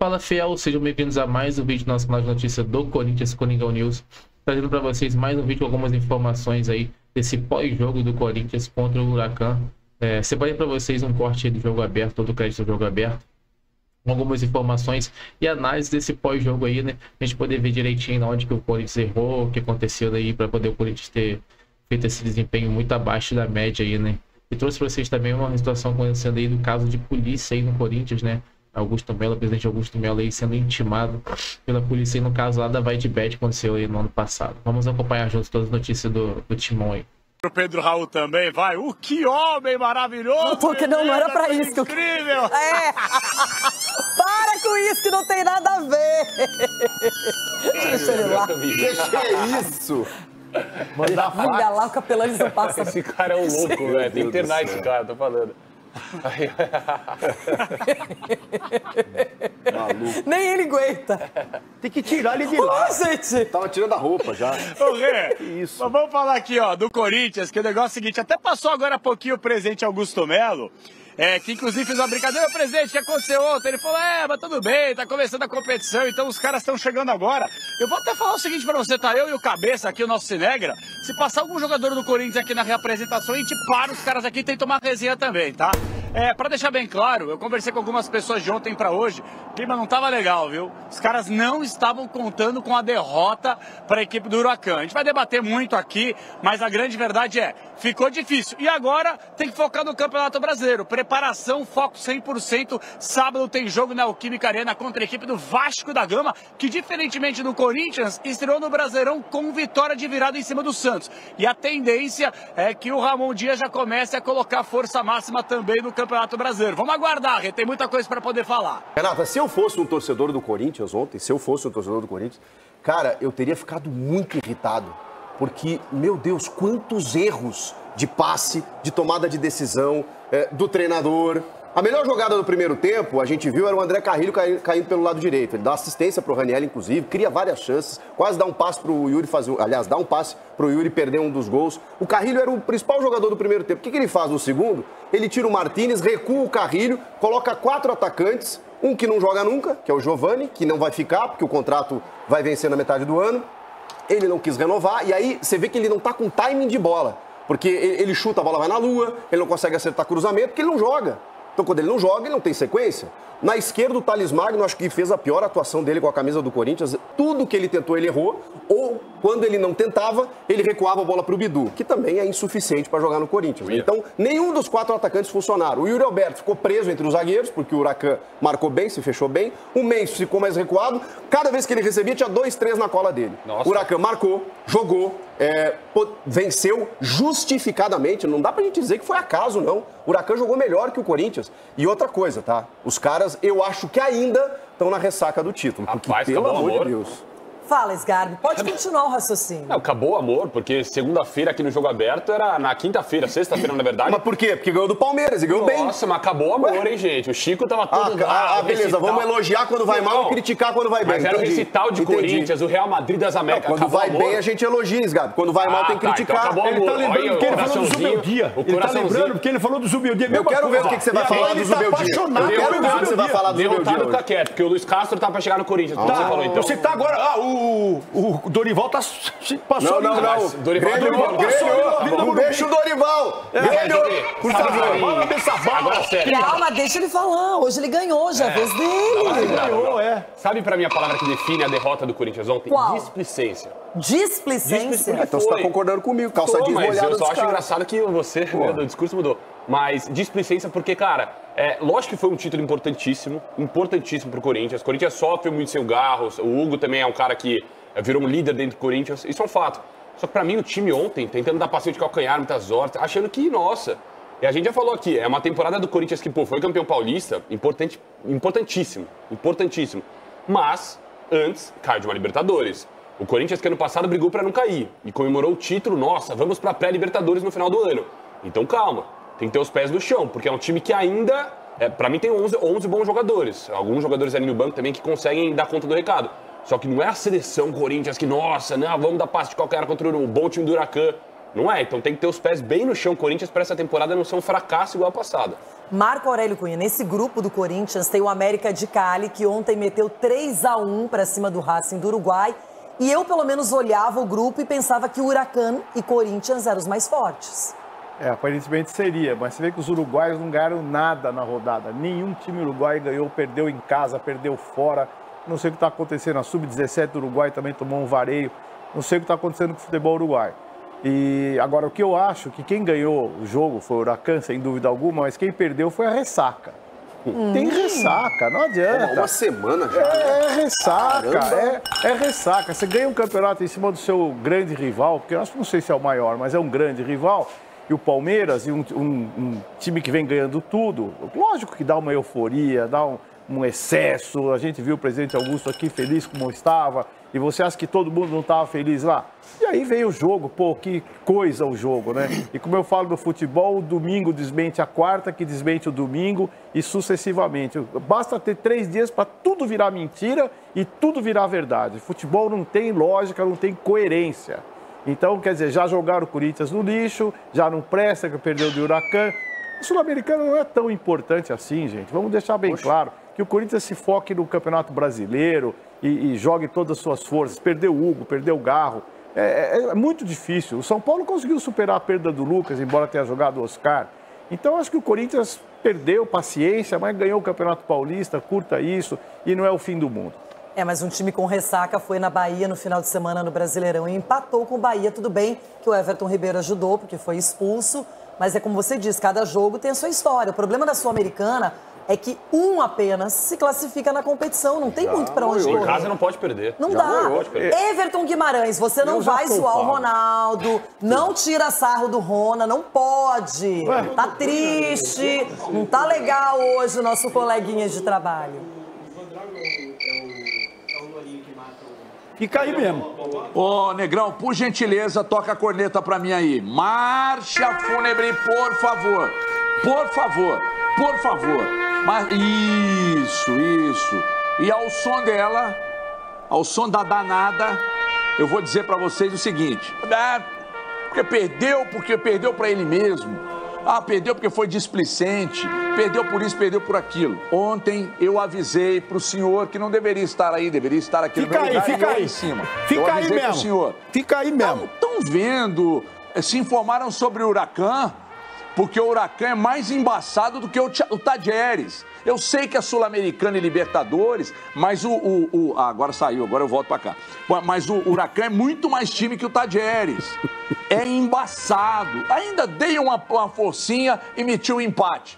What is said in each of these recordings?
Fala, fiel, sejam bem-vindos a mais um vídeo do nosso canal de notícias do Corinthians, Coringão News. Trazendo para vocês mais um vídeo com algumas informações aí desse pós-jogo do Corinthians contra o Huracan. Separei para vocês um corte do jogo aberto, todo o crédito do jogo aberto, com algumas informações e análise desse pós-jogo aí, né? A gente poder ver direitinho onde que o Corinthians errou, o que aconteceu aí, para poder o Corinthians ter feito esse desempenho muito abaixo da média aí, né? E trouxe para vocês também uma situação acontecendo aí do caso de polícia aí no Corinthians, né? Augusto Melo, o presidente Augusto Melo aí sendo intimado pela polícia aí no caso lá da Vaidbet, que aconteceu aí no ano passado. Vamos acompanhar juntos todas as notícias do Timão aí. O Pedro Raul também vai. Que homem maravilhoso! Porque não era pra isso. Incrível! Para com isso que não tem nada a ver! Deixa ele lá. Que é isso? Manda lá, o Capelanes não passa. Esse cara é um louco, velho. Tem que internar esse cara, tô falando. Maluco. Nem ele aguenta. Tem que tirar ele de lá. Gente! Tava tirando a roupa já. Ô, Rê, isso? mas vamos falar aqui, ó, do Corinthians, que o negócio é o seguinte, até passou agora há pouquinho o presidente Augusto Melo, que inclusive fez uma brincadeira, presidente, o que aconteceu ontem? Ele falou, mas tudo bem, tá começando a competição, então os caras estão chegando agora. Eu vou até falar o seguinte pra você, tá? Eu e o Cabeça aqui, o nosso Cinegra, se passar algum jogador do Corinthians aqui na reapresentação, a gente para os caras aqui e tem que tomar resenha também, tá? Pra deixar bem claro, eu conversei com algumas pessoas de ontem pra hoje, o clima não tava legal, viu? Os caras não estavam contando com a derrota pra equipe do Huracan. A gente vai debater muito aqui, mas a grande verdade ficou difícil. E agora tem que focar no Campeonato Brasileiro. Preparação, foco 100%. Sábado tem jogo na Neoquímica Arena contra a equipe do Vasco da Gama, que diferentemente do Corinthians, estreou no Brasileirão com vitória de virada em cima do Santos. E a tendência é que o Ramon Dias já comece a colocar força máxima também no Campeonato Brasileiro. Vamos aguardar, tem muita coisa para poder falar. Renata, se eu fosse um torcedor do Corinthians ontem, cara, eu teria ficado muito irritado. Porque, meu Deus, quantos erros de passe, de tomada de decisão, do treinador. A melhor jogada do primeiro tempo, a gente viu, era o André Carrilho caindo pelo lado direito. Ele dá assistência pro Ranieri, inclusive, cria várias chances, quase dá um passe pro Yuri fazer... Aliás, dá um passe pro Yuri perder um dos gols. O Carrilho era o principal jogador do primeiro tempo. O que ele faz no segundo? Ele tira o Martínez, recua o Carrilho, coloca 4 atacantes, um que não joga nunca, que é o Giovani, que não vai ficar, porque o contrato vai vencer na metade do ano. Ele não quis renovar, e aí você vê que ele não tá com timing de bola. Porque ele chuta, a bola vai na lua, ele não consegue acertar cruzamento, porque ele não joga. Então, quando ele não joga, ele não tem sequência. Na esquerda, o Thales Magno, acho que fez a pior atuação dele com a camisa do Corinthians. Tudo que ele tentou, ele errou. Ou, quando ele não tentava, ele recuava a bola para o Bidu, que também é insuficiente para jogar no Corinthians. Então, nenhum dos 4 atacantes funcionaram. O Yuri Alberto ficou preso entre os zagueiros, porque o Huracan marcou bem, se fechou bem. O Mendes ficou mais recuado. Cada vez que ele recebia, tinha 2, 3 na cola dele. Nossa. O Huracan marcou, jogou, venceu justificadamente. Não dá pra gente dizer que foi acaso, não. O Huracan jogou melhor que o Corinthians. E outra coisa, tá? Os caras, eu acho que ainda estão na ressaca do título. Porque, Rapaz, pelo amor amor de Deus... Fala, Sgarbi, pode continuar o raciocínio. Não, acabou o amor, porque segunda-feira aqui no Jogo Aberto era na quinta-feira, sexta-feira, na verdade. Mas por quê? Porque ganhou do Palmeiras e ganhou bem. Nossa, mas acabou o amor, hein, gente? O Chico tava todo... beleza, recital. Vamos elogiar quando vai mal e criticar quando vai bem. Mas era o recital de Corinthians, o Real Madrid das Américas. Quando vai bem, a gente elogia, Gabi. Quando vai mal, tem que criticar. Então ele tá lembrando porque ele falou do Zubeldia. Ele tá lembrando porque ele falou do Zubeldia. Eu quero ver o que você vai falar do Zubeldia. Eu quero ver o que você vai falar do Zubeldia. Derrotado tá quieto, porque o Luiz Castro tá pra chegar no Corinthians, como você falou, então. Você tá agora... O Dorival tá... Passou não. Dorival passou. Não deixa o Dorival. Ganhou. Por favor, manda essa bala. Agora, sério. Calma, deixa ele falar. Hoje ele ganhou, já é a vez dele. Ele ganhou, Sabe pra mim a palavra que define a derrota do Corinthians ontem? Qual? Displicência. Displicência? Então você tá concordando comigo. Calça jeans mas molhada eu só dos acho caras. engraçado que você, o discurso mudou. Mas displicência porque, cara, lógico que foi um título importantíssimo pro Corinthians. O Corinthians sofre muito sem o Garros, o Hugo também é um cara que virou um líder dentro do Corinthians, isso é um fato. Só que pra mim o time ontem, tentando dar passeio de calcanhar muitas horas, achando que, nossa... E a gente já falou aqui, é uma temporada do Corinthians que, foi campeão paulista, importantíssimo. Mas, antes, caiu de uma Libertadores. O Corinthians que ano passado brigou pra não cair e comemorou o título, nossa, vamos pra pré-Libertadores no final do ano. Então calma, tem que ter os pés no chão, porque é um time que ainda, pra mim tem 11 bons jogadores. Alguns jogadores ali no banco também que conseguem dar conta do recado. Só que não é a seleção Corinthians que, nossa, não, vamos dar passe de qualquer contra o bom time do Huracan. Não é, então tem que ter os pés bem no chão. Corinthians para essa temporada não ser um fracasso igual a passada. Marco Aurélio Cunha, nesse grupo do Corinthians tem o América de Cali, que ontem meteu 3-1 para cima do Racing do Uruguai. E eu, pelo menos, olhava o grupo e pensava que o Huracan e Corinthians eram os mais fortes. Aparentemente seria, mas você vê que os uruguaios não ganharam nada na rodada. Nenhum time uruguaio ganhou, perdeu em casa, perdeu fora. Não sei o que está acontecendo. A Sub-17 do Uruguai também tomou um vareio. Não sei o que está acontecendo com o futebol uruguaio. E agora, o que eu acho que quem ganhou o jogo foi o Huracan, sem dúvida alguma, mas quem perdeu foi a ressaca. Tem ressaca, não adianta. Uma semana já. É ressaca, é ressaca. Você ganha um campeonato em cima do seu grande rival, porque eu não sei se é o maior, mas é um grande rival, e o Palmeiras, e um time que vem ganhando tudo. Lógico que dá uma euforia, dá um excesso. A gente viu o presidente Augusto aqui feliz como estava, e você acha que todo mundo não estava feliz lá? E aí veio o jogo, pô, que coisa o jogo, né? E como eu falo do futebol, o domingo desmente a quarta, que desmente o domingo e sucessivamente. Basta ter 3 dias para tudo virar mentira e tudo virar verdade. Futebol não tem lógica, não tem coerência. Então, quer dizer, já jogaram o Corinthians no lixo, já não presta, que perdeu do Huracan. O Sul-Americano não é tão importante assim, gente. Vamos deixar bem claro que o Corinthians se foque no Campeonato Brasileiro e jogue todas as suas forças. Perdeu o Hugo, perdeu o Garro. É muito difícil. O São Paulo conseguiu superar a perda do Lucas, embora tenha jogado o Oscar. Então, acho que o Corinthians perdeu paciência, mas ganhou o Campeonato Paulista, curta isso, e não é o fim do mundo. Mas um time com ressaca foi na Bahia no final de semana no Brasileirão e empatou com o Bahia. Tudo bem que o Everton Ribeiro ajudou, porque foi expulso, mas é como você diz, cada jogo tem a sua história. O problema da Sul-Americana é que um apenas se classifica na competição, não tem muito para onde correr. Em casa não pode perder. Não dá. Everton Guimarães, você não vai zoar o Ronaldo, não tira sarro do Rona, não pode. Tá triste, não tá legal hoje o nosso coleguinha de trabalho. Fica aí mesmo. Ô, Negrão, por gentileza, toca a corneta pra mim aí. Marcha fúnebre, por favor. Por favor, por favor. Mas, isso. E ao som dela, ao som da danada, eu vou dizer pra vocês o seguinte. Porque perdeu pra ele mesmo. Perdeu porque foi displicente, perdeu por isso, perdeu por aquilo. Ontem eu avisei pro senhor que não deveria estar aí, deveria estar aqui no meu lugar, fica aí em cima. Fica aí mesmo. Senhor. Fica aí mesmo. Estão vendo, se informaram sobre o Huracan, porque o Huracan é mais embaçado do que o Tadieres. Eu sei que é Sul-Americana e Libertadores, mas agora saiu, agora eu volto pra cá. Mas o Huracan é muito mais time que o Tadieres. É embaçado. Ainda dei uma forcinha e meti um empate.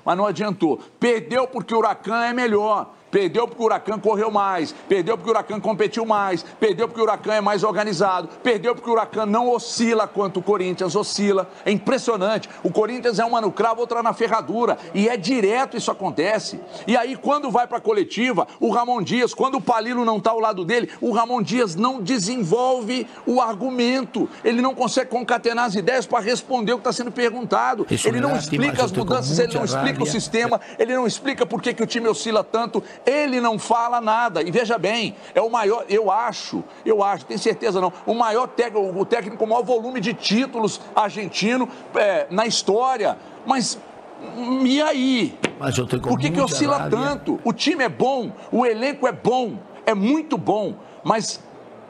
Mas não adiantou. Perdeu porque o Huracan é melhor. Perdeu porque o Huracan correu mais, perdeu porque o Huracan competiu mais, perdeu porque o Huracan é mais organizado, perdeu porque o Huracan não oscila quanto o Corinthians oscila. É impressionante. O Corinthians é uma no cravo, outra na ferradura. E é direto isso acontece. E aí, quando vai para a coletiva, o Ramon Dias, quando o Palilo não está ao lado dele, o Ramon Dias não desenvolve o argumento. Ele não consegue concatenar as ideias para responder o que está sendo perguntado. Ele não explica as mudanças, ele não explica o sistema, ele não explica por que o time oscila tanto. Ele não fala nada. E veja bem, é o maior, eu acho, tenho certeza não, o técnico com o maior volume de títulos argentino na história. Mas e aí? Mas eu tô com por que oscila tanto? O time é bom, o elenco é bom, é muito bom, mas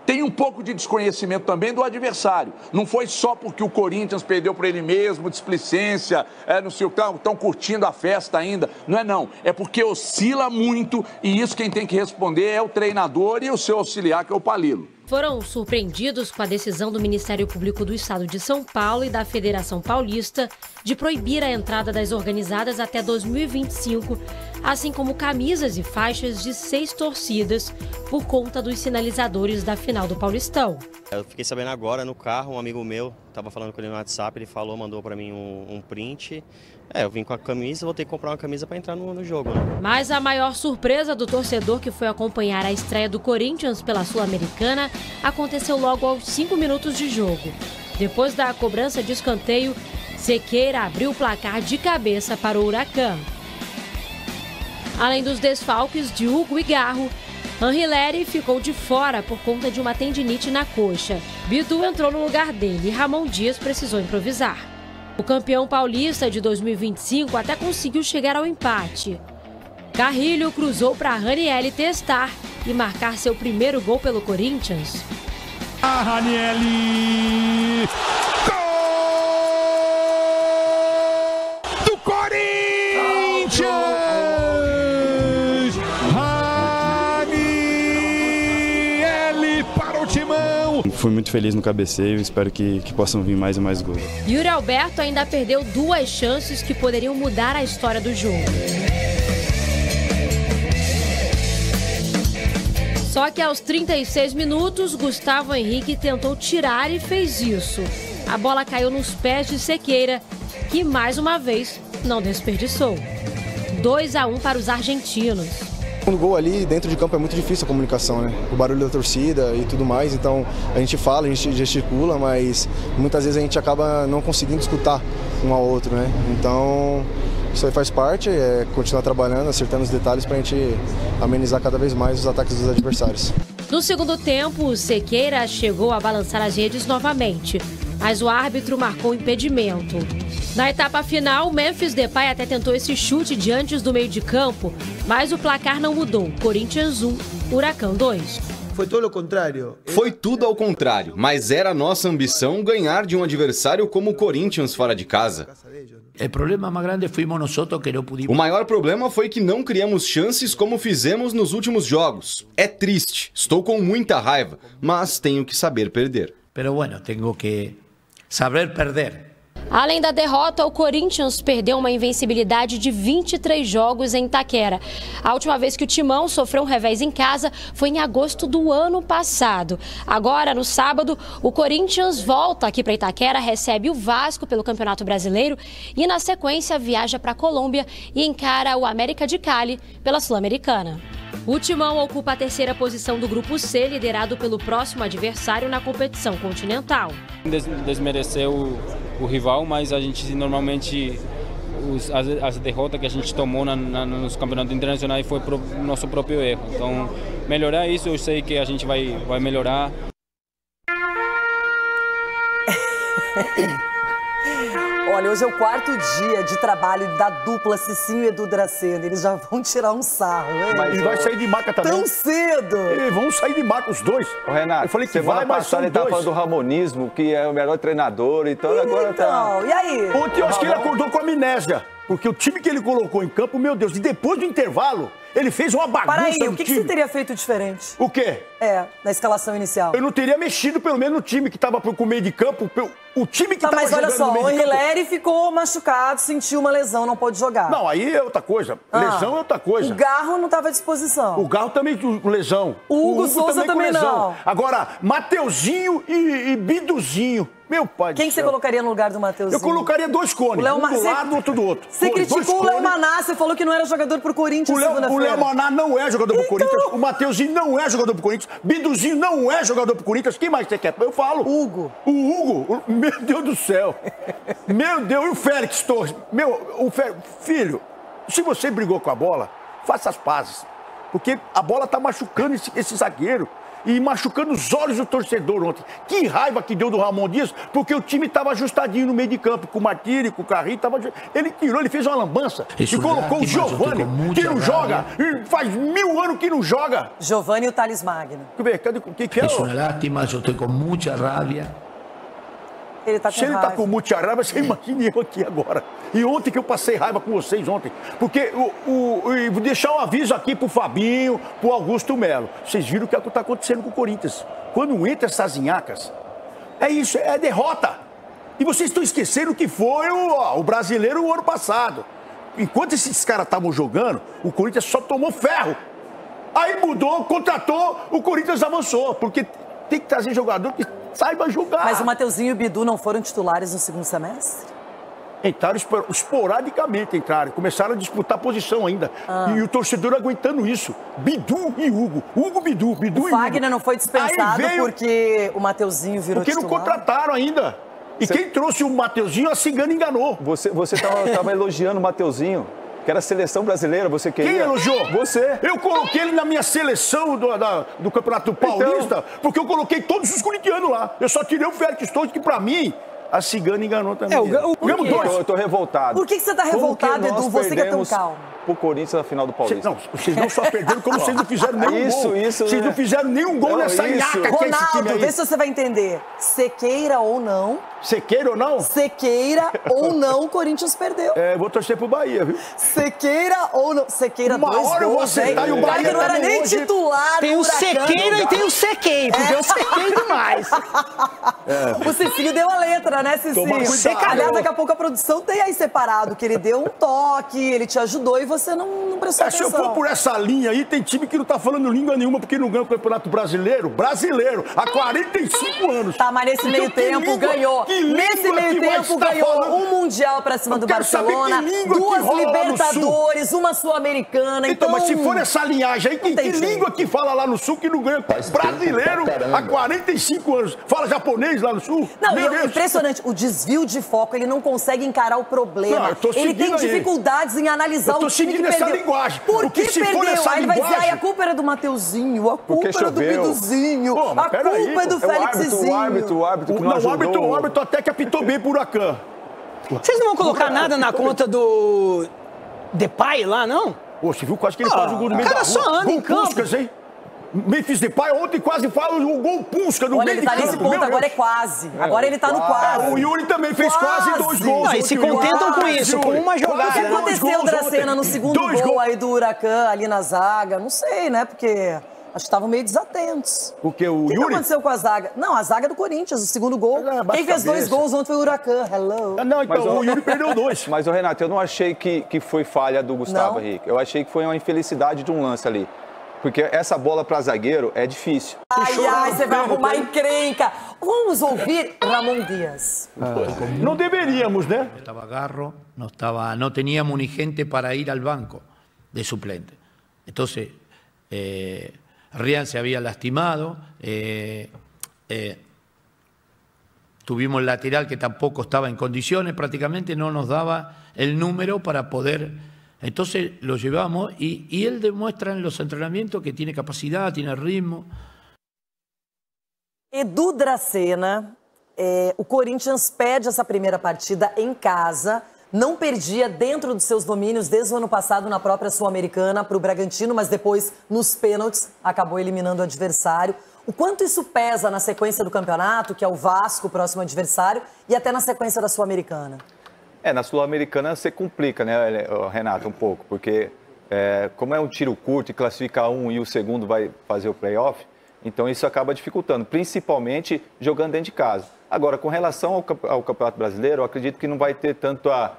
tem um pouco de desconhecimento também do adversário. Não foi só porque o Corinthians perdeu para ele mesmo, displicência, não sei o que, estão curtindo a festa ainda. Não é não, é porque oscila muito e isso quem tem que responder é o treinador e o seu auxiliar, que é o Palilo. Foram surpreendidos com a decisão do Ministério Público do Estado de São Paulo e da Federação Paulista de proibir a entrada das organizadas até 2025, assim como camisas e faixas de 6 torcidas por conta dos sinalizadores da final do Paulistão. Eu fiquei sabendo agora no carro, um amigo meu estava falando com ele no WhatsApp, ele mandou para mim um print. Eu vim com a camisa, vou ter que comprar uma camisa para entrar no jogo, né? Mas a maior surpresa do torcedor que foi acompanhar a estreia do Corinthians pela Sul-Americana aconteceu logo aos 5 minutos de jogo. Depois da cobrança de escanteio, Sequeira abriu o placar de cabeça para o Huracan. Além dos desfalques de Hugo e Garro, Anrileri ficou de fora por conta de uma tendinite na coxa. Bidu entrou no lugar dele e Ramon Dias precisou improvisar. O campeão paulista de 2025 até conseguiu chegar ao empate. Carrilho cruzou para Ranieri testar e marcar seu primeiro gol pelo Corinthians. A Ranieri! Gol do Corinthians! Ranieri para o timão! Fui muito feliz no cabeceio, espero que possam vir mais e mais gols. Yuri Alberto ainda perdeu 2 chances que poderiam mudar a história do jogo. Só que aos 36 minutos, Gustavo Henrique tentou tirar e fez isso. A bola caiu nos pés de Sequeira, que mais uma vez não desperdiçou. 2-1 para os argentinos. No gol ali, dentro de campo, é muito difícil a comunicação, né? O barulho da torcida e tudo mais, então a gente fala, a gente gesticula, mas muitas vezes a gente acaba não conseguindo escutar um ao outro, né? Então isso aí faz parte, é continuar trabalhando, acertando os detalhes para a gente amenizar cada vez mais os ataques dos adversários. No segundo tempo, o Sequeira chegou a balançar as redes novamente, mas o árbitro marcou impedimento. Na etapa final, Memphis Depay até tentou esse chute de antes do meio de campo, mas o placar não mudou. Corinthians 1, Huracão 2. Foi todo o contrário. Foi tudo ao contrário, mas era a nossa ambição ganhar de um adversário como o Corinthians fora de casa. O problema mais grande fomos nós que não pudimos. O maior problema foi que não criamos chances como fizemos nos últimos jogos. É triste, estou com muita raiva, mas tenho que saber perder. Pero bueno, tenho que saber perder. Além da derrota, o Corinthians perdeu uma invencibilidade de 23 jogos em Itaquera. A última vez que o Timão sofreu um revés em casa foi em agosto do ano passado. Agora, no sábado, o Corinthians volta aqui para Itaquera, recebe o Vasco pelo Campeonato Brasileiro e, na sequência, viaja para a Colômbia e encara o América de Cali pela Sul-Americana. O Timão ocupa a 3ª posição do Grupo C, liderado pelo próximo adversário na competição continental. Desmereceu o rival, mas a gente normalmente, as derrotas que a gente tomou nos campeonatos internacionais foi pro nosso próprio erro. Então, melhorar isso, eu sei que a gente vai melhorar. Olha, hoje é o 4º dia de trabalho da dupla Cicinho e Edu Dracena. Eles já vão tirar um sarro, hein? Mas vai sair de maca também. Tão cedo! Eles vão sair de maca, os dois. Ô, Renato, eu falei que semana passada ele estava falando do Ramonismo, que é o melhor treinador, então agora tá... E aí? Ontem eu acho que ele acordou com amnésia, porque o time que ele colocou em campo, meu Deus, e depois do intervalo, ele fez uma bagunça. Para aí, o que você teria feito diferente? O quê? Na escalação inicial. Eu não teria mexido pelo menos no time que estava pro meio de campo, o time que estava jogando no meio de campo. Mas olha só, o Hilary ficou machucado, sentiu uma lesão, não pôde jogar. Não, aí é outra coisa. Lesão é outra coisa. O Garro não estava à disposição. O Garro também com lesão. O Hugo Souza também não. Agora, Mateuzinho e Biduzinho. Meu pai do céu. Quem você colocaria no lugar do Mateuzinho? Eu colocaria 2 cones, um do lado, outro do outro. Você criticou o Léo Maná, você falou que não era jogador pro Corinthians segunda-feira. O Léo Maná não é jogador pro Corinthians, o Mateuzinho não é jogador pro Corinthians, Biduzinho não é jogador pro Corinthians, quem mais você quer? Eu falo. Hugo. O Hugo, meu Deus do céu. Meu Deus, e o Félix Torres? Filho, se você brigou com a bola, faça as pazes. Porque a bola tá machucando esse zagueiro. E machucando os olhos do torcedor ontem. Que raiva que deu do Ramon Dias, porque o time estava ajustadinho no meio de campo, com o Martini, com o Carrinho, ele tirou, ele fez uma lambança. E colocou o Giovani, que não joga, e faz 1000 anos que não joga. Giovani e o Thales Magno. Cadê, o que é? É uma lástima, eu estou com muita raiva. Ele tá com Se ele tá com muita raiva, você imagina eu aqui agora. E ontem que eu passei raiva com vocês ontem. Porque vou deixar um aviso aqui pro Fabinho, pro Augusto Melo. Vocês viram o que tá acontecendo com o Corinthians. Quando entra essas inhacas, é isso, é derrota. E vocês estão esquecendo que foi o brasileiro o ano passado. Enquanto esses caras estavam jogando, o Corinthians só tomou ferro. Aí mudou, contratou, o Corinthians avançou. Porque tem que trazer jogador que saiba jogar. Mas o Mateuzinho e o Bidu não foram titulares no segundo semestre? Entraram esporadicamente, começaram a disputar posição ainda. E o torcedor aguentando isso. Bidu e Hugo. Bidu e Hugo. O Fagner não foi dispensado porque o Mateuzinho virou titular? Porque não contrataram ainda. E quem trouxe o Mateuzinho, a cigana enganou. Você estava elogiando o Mateuzinho, que era a seleção brasileira, você queria... Quem elogiou? Você. Eu coloquei ele na minha seleção do Campeonato Paulista, porque eu coloquei todos os corintianos lá. Eu só tirei o Félix Torres, que pra mim, a Cigana enganou também. Ganhamos 2. Eu tô revoltado. Por que você tá revoltado, Edu? Você que é tão calmo. Pro Corinthians na final do Paulista. Não, vocês não só perderam, como vocês não fizeram nenhum gol. Vocês não fizeram nenhum gol nessa nhaca que é esse time Ronaldo, aí. vê se você vai entender. Você queira ou não... Você queira ou não? Você queira ou não, o Corinthians perdeu. É, vou torcer pro Bahia, viu? Você queira ou não... Você queira Uma 2 hora eu vou gols, acertar, hein? e o Bahia Cara, não era também nem hoje. titular Tem do o Huracan. sequeiro e tem o sequei, porque eu sequei demais. O Cicinho deu a letra, né, Cicinho? Aliás, daqui a pouco a produção tem aí separado, que ele deu um toque, ele te ajudou e você não prestou atenção. Se eu for por essa linha aí, tem time que não tá falando língua nenhuma porque não ganha o Campeonato Brasileiro. Brasileiro, há 45 anos. Tá, mas nesse meio tempo ganhou. Nesse meio tempo ganhou um Mundial pra cima do Barcelona, 2 Libertadores, uma Sul-Americana. Então, mas se for essa linhagem aí, que língua que fala lá no Sul que não ganha brasileiro há 45 anos? Fala japonês lá no Sul? Não, é impressionante. O desvio de foco, ele não consegue encarar o problema. Não, ele tem dificuldades em analisar o time que perdeu. Essa linguagem. Por que perdeu? Aí ele vai dizer, a culpa era do Mateuzinho, a culpa era do Biduzinho, a culpa é do Félixzinho. O árbitro que não ajudou. O árbitro até que apitou bem pro Huracan. Vocês não vão colocar nada na conta do Depay lá, não? Pô, você viu quase que ele faz o gol no meio da rua. O cara só anda em campo. Puskas, hein? Memphis Depay ontem quase faz o gol Puskas no meio de campo. Olha, ele tá nesse ponto, agora é quase. Agora ele tá no quase. O Yuri também fez quase 2 gols. Não, e se contentam com isso, com uma jogada. O que aconteceu, Dracena, no segundo gol aí do Huracan, ali na zaga? Não sei, né? Porque... acho que estavam meio desatentos. Porque o Yuri... O que aconteceu com a zaga? Não, a zaga do Corinthians, o segundo gol. Quem fez 2 gols ontem foi o Huracan. Hello. Não, então o Yuri perdeu 2. Mas, Renato, eu não achei que foi falha do Gustavo Henrique. Eu achei que foi uma infelicidade de um lance ali. Porque essa bola para zagueiro é difícil. Ai, você vai arrumar encrenca. Vamos ouvir Ramon Díaz. Não deveríamos, né? Estava agarro, no teníamos ni gente para ir al banco de suplente. Entonces, Rian se había lastimado, tuvimos el lateral que tampoco estaba en condiciones, prácticamente no nos daba el número para poder... Entonces lo llevamos y él demuestra en los entrenamientos que tiene capacidad, tiene ritmo. Edu Dracena, o Corinthians perde essa primeira partida em casa, não perdia dentro dos seus domínios desde o ano passado na própria Sul-Americana para o Bragantino, mas depois nos pênaltis acabou eliminando o adversário. O quanto isso pesa na sequência do campeonato, que é o Vasco, o próximo adversário, e até na sequência da Sul-Americana? Na Sul-Americana você complica, né, Renato, um pouco, porque como é um tiro curto e classifica um e o segundo vai fazer o play-off, então isso acaba dificultando, principalmente jogando dentro de casa. Agora, com relação ao Campeonato Brasileiro, eu acredito que não vai ter tanto a...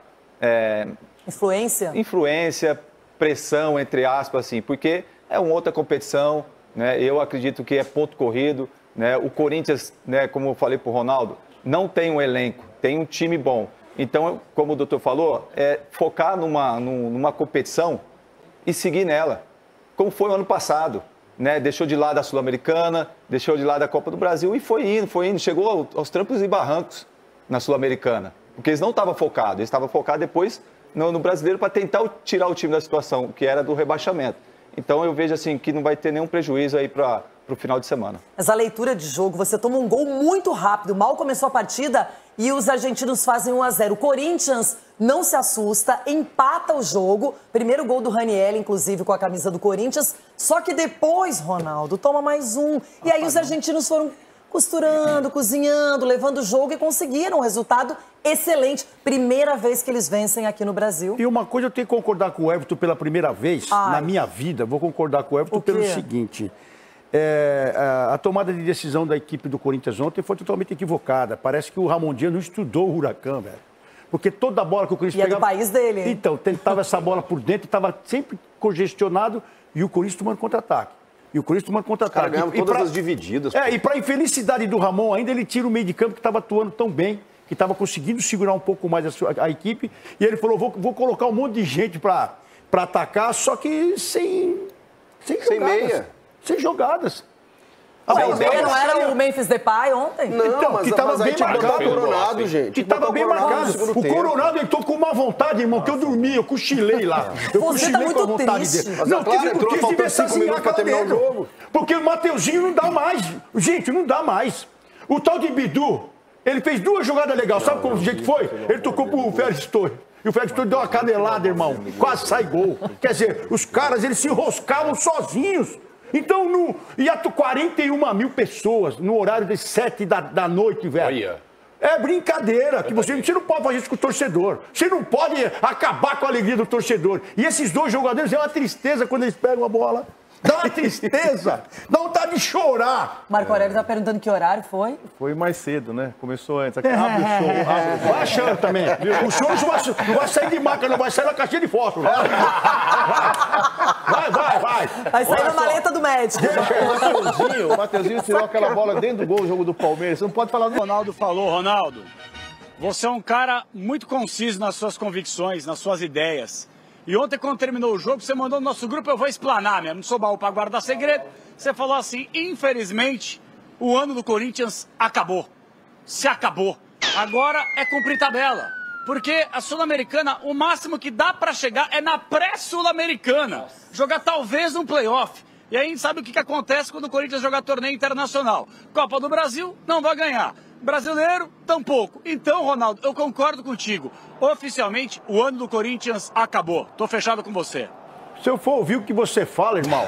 Influência, pressão, entre aspas, assim, porque é uma outra competição, né? Eu acredito que é ponto corrido, né? O Corinthians, né, como eu falei para o Ronaldo, não tem um elenco, tem um time bom. Então, como o doutor falou, focar numa competição e seguir nela, como foi o ano passado. Né? Deixou de lado a Sul-Americana, deixou de lado a Copa do Brasil e foi indo. Chegou aos trampos e barrancos na Sul-Americana. Porque eles não estavam focados, eles estavam focados depois no Brasileiro para tentar tirar o time da situação, que era do rebaixamento. Então eu vejo assim que não vai ter nenhum prejuízo aí para o final de semana. Mas a leitura de jogo, você toma um gol muito rápido, mal começou a partida e os argentinos fazem 1-0. O Corinthians não se assusta, empata o jogo. Primeiro gol do Raniel, inclusive, com a camisa do Corinthians. Só que depois, Ronaldo, toma mais um. E aí os argentinos foram costurando, cozinhando, levando o jogo e conseguiram um resultado excelente. Primeira vez que eles vencem aqui no Brasil. E uma coisa, eu tenho que concordar com o Everton pela primeira vez na minha vida. Vou concordar com o Everton pelo seguinte... a tomada de decisão da equipe do Corinthians ontem foi totalmente equivocada. Parece que o Ramon Díaz não estudou o Huracan, velho. Porque toda a bola que o Corinthians pegava... do país dele, hein? Então, tentava essa bola por dentro, estava sempre congestionado e o Corinthians tomando contra-ataque. E os caras ganhavam todas as divididas. E para a infelicidade do Ramon, ainda ele tira o meio de campo que estava atuando tão bem, que estava conseguindo segurar um pouco mais a equipe. E ele falou, vou colocar um monte de gente para atacar, só que sem meia. Sem jogadas. O meia não era o Memphis Depay ontem? Não, então, mas, que estava bem marcado. O Coronado, gente. Que estava bem marcado. O Coronado entrou com uma vontade, irmão, que eu dormi, eu cochilei lá. Você tá muito triste. Não, tive essa zinhaca lá dentro. Porque o Mateuzinho não dá mais. Gente, não dá mais. O tal de Bidu, Ele fez 2 jogadas legais. Sabe como o jeito foi? Ele tocou pro Félix Torres. E o Félix Torres deu uma canelada, irmão. Quase sai gol. Quer dizer, os caras, eles se enroscavam sozinhos. Então, ia 41 mil pessoas no horário das 7 da noite, velho. É brincadeira, que você não pode fazer isso com o torcedor. Você não pode acabar com a alegria do torcedor. E esses 2 jogadores é uma tristeza quando eles pegam a bola. Dá uma tristeza, dá vontade de chorar. Marco Aurélio tá perguntando que horário foi. Foi mais cedo, né? Começou antes. Aqui, abre o show. Vai achando também. O show não vai sair de maca, não vai sair na caixinha de fósforo. Vai. Vai sair na maleta do médico. O Mateuzinho tirou aquela bola dentro do gol, o jogo do Palmeiras. Você não pode falar do Ronaldo falou, Ronaldo. Você é um cara muito conciso nas suas convicções, nas suas ideias. E ontem, quando terminou o jogo, você mandou no nosso grupo, eu vou explanar mesmo, não sou baú para guardar segredo. Você falou assim, infelizmente, o ano do Corinthians acabou. Se acabou. Agora é cumprir tabela. Porque a Sul-Americana, o máximo que dá para chegar é na pré-Sul-Americana. Jogar talvez um playoff. E aí a gente sabe o que acontece quando o Corinthians joga torneio internacional. Copa do Brasil, não vai ganhar. Brasileiro, tampouco. Então, Ronaldo, eu concordo contigo. Oficialmente, o ano do Corinthians acabou. Tô fechado com você. Se eu for ouvir o que você fala, irmão,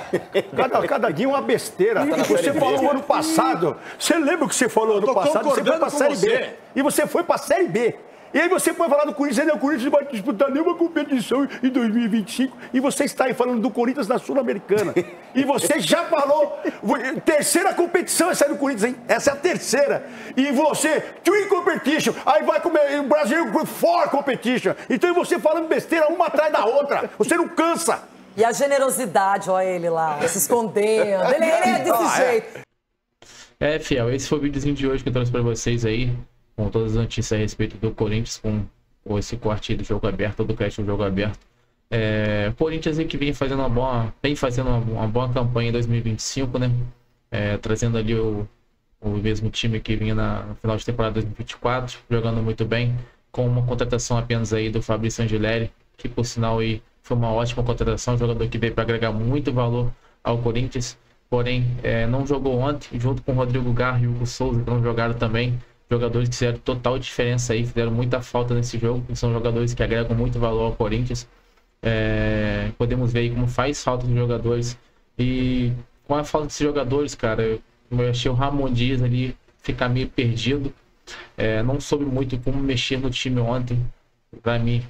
cada dia é uma besteira. Você falou ano passado. Você lembra o que você falou ano passado? Você foi pra Série B. E você foi pra Série B. E aí você foi falar do Corinthians, o Corinthians não vai disputar nenhuma competição em 2025. E você está aí falando do Corinthians na Sul-Americana. E você já falou, terceira competição essa é do Corinthians, hein? Essa é a terceira. E você, Twin Competition, aí vai comer o Brasil for Competition. Então você falando besteira uma atrás da outra. Você não cansa. E a generosidade, olha ele lá, se escondendo. Ele é desse jeito. É, fiel, esse foi o videozinho de hoje que eu trouxe pra vocês aí, com todas as notícias a respeito do Corinthians, com esse corte do jogo aberto, do crédito do jogo aberto. O Corinthians aí que vem fazendo uma boa campanha em 2025, né? Trazendo ali o mesmo time que vinha no final de temporada 2024, jogando muito bem, com uma contratação apenas aí do Fabrício Angeleri, que por sinal aí foi uma ótima contratação, um jogador que veio para agregar muito valor ao Corinthians, porém não jogou ontem, junto com o Rodrigo Garro e o Hugo Souza, que não jogaram também. Jogadores que fizeram total diferença aí, fizeram muita falta nesse jogo, são jogadores que agregam muito valor ao Corinthians. Podemos ver aí como faz falta de jogadores. E com a falta desses jogadores, cara, eu achei o Ramon Dias ali ficar meio perdido. Não soube muito como mexer no time ontem, para mim.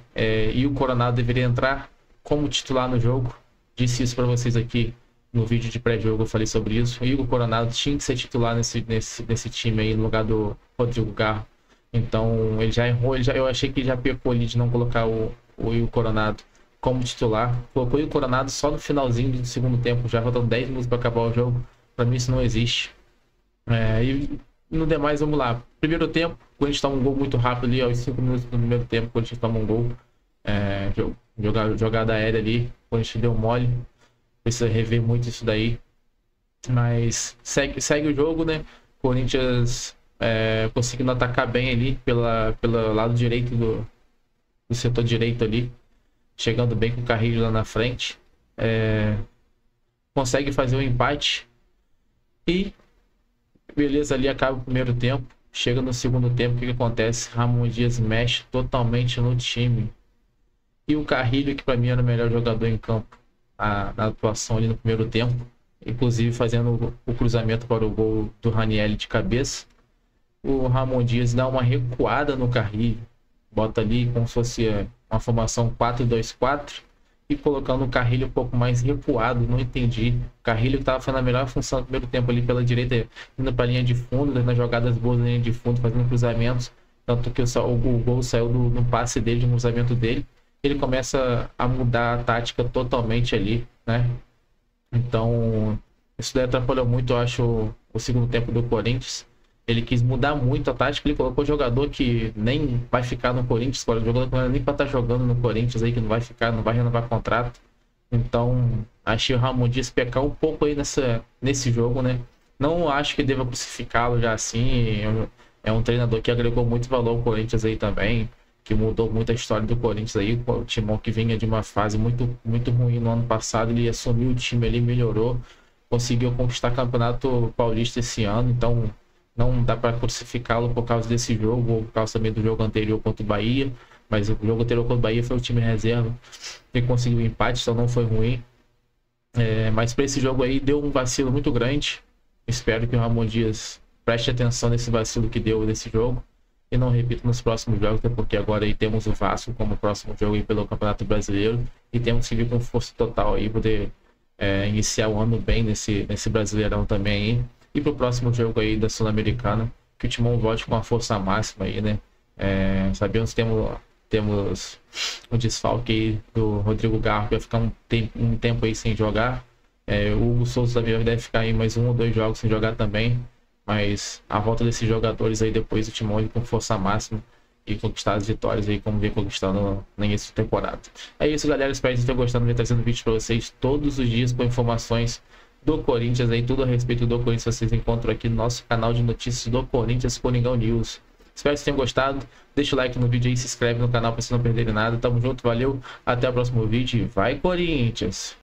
E o Coronado deveria entrar como titular no jogo. Disse isso para vocês aqui no vídeo de pré-jogo, eu falei sobre isso. O Igor Coronado tinha que ser titular nesse time aí, no lugar do Rodrigo Garro. Então, ele já errou, eu achei que ele já pecou ali de não colocar o Igor Coronado como titular. Colocou o Igor Coronado só no finalzinho do segundo tempo, já faltam 10 minutos para acabar o jogo. Para mim isso não existe. E no demais, vamos lá. Primeiro tempo, quando a gente toma um gol muito rápido ali, aos 5 minutos do primeiro tempo, quando a gente toma um gol, jogada aérea ali, quando a gente deu mole. Precisa rever muito isso daí. Mas segue o jogo, né? Corinthians conseguindo atacar bem ali pelo lado direito do setor direito ali. Chegando bem com o Carrilho lá na frente. Consegue fazer o empate. E beleza, ali acaba o primeiro tempo. Chega no segundo tempo, o que acontece? Ramon Dias mexe totalmente no time. E o Carrilho, que para mim era o melhor jogador em campo na atuação ali no primeiro tempo, inclusive fazendo o cruzamento para o gol do Ranieri de cabeça. O Ramon Dias dá uma recuada no Carrilho, bota ali como se fosse uma formação 4-2-4 e colocando o Carrilho um pouco mais recuado. Não entendi. O Carrilho que estava fazendo a melhor função no primeiro tempo ali pela direita, indo para a linha de fundo, nas jogadas boas na linha de fundo, fazendo cruzamentos, tanto que o gol saiu no passe dele, no cruzamento dele. Ele começa a mudar a tática totalmente ali, né? Então, isso daí atrapalhou muito, eu acho, o segundo tempo do Corinthians. Ele quis mudar muito a tática, ele colocou jogador que nem vai ficar no Corinthians, jogador que não é nem para estar jogando no Corinthians aí, que não vai ficar, não vai renovar contrato. Então, achei o Ramon Dias pecar um pouco aí nesse jogo, né? Não acho que deva crucificá-lo já assim. É um treinador que agregou muito valor ao Corinthians aí também, que mudou muito a história do Corinthians aí. O Timão que vinha de uma fase muito, muito ruim no ano passado, ele assumiu o time ali, melhorou, conseguiu conquistar campeonato paulista esse ano. Então, Não dá para crucificá-lo por causa desse jogo, ou por causa também do jogo anterior contra o Bahia. Mas o jogo anterior contra o Bahia foi o time reserva que conseguiu o empate, então não foi ruim. Mas para esse jogo aí deu um vacilo muito grande. Espero que o Ramon Dias preste atenção nesse vacilo que deu nesse jogo e não repita nos próximos jogos, até porque agora aí temos o Vasco como próximo jogo aí pelo Campeonato Brasileiro e temos que vir com força total aí, poder iniciar o ano bem nesse Brasileirão também aí. E pro próximo jogo aí da Sul-Americana, que o Timão volte com a força máxima aí, né? Sabemos que temos um desfalque aí do Rodrigo Garro, que vai ficar um tempo aí sem jogar. O Hugo Souza também deve ficar aí mais 1 ou 2 jogos sem jogar também. Mas a volta desses jogadores aí depois do Timão com força máxima e conquistar as vitórias aí, como vem conquistando no início de temporada. É isso, galera. Espero que vocês tenham gostado. Vem trazendo vídeos para vocês todos os dias com informações do Corinthians aí, tudo a respeito do Corinthians vocês encontram aqui no nosso canal de notícias do Corinthians, Coringão News. Espero que vocês tenham gostado. Deixa o like no vídeo aí, se inscreve no canal para vocês não perderem nada. Tamo junto, valeu. Até o próximo vídeo. Vai, Corinthians!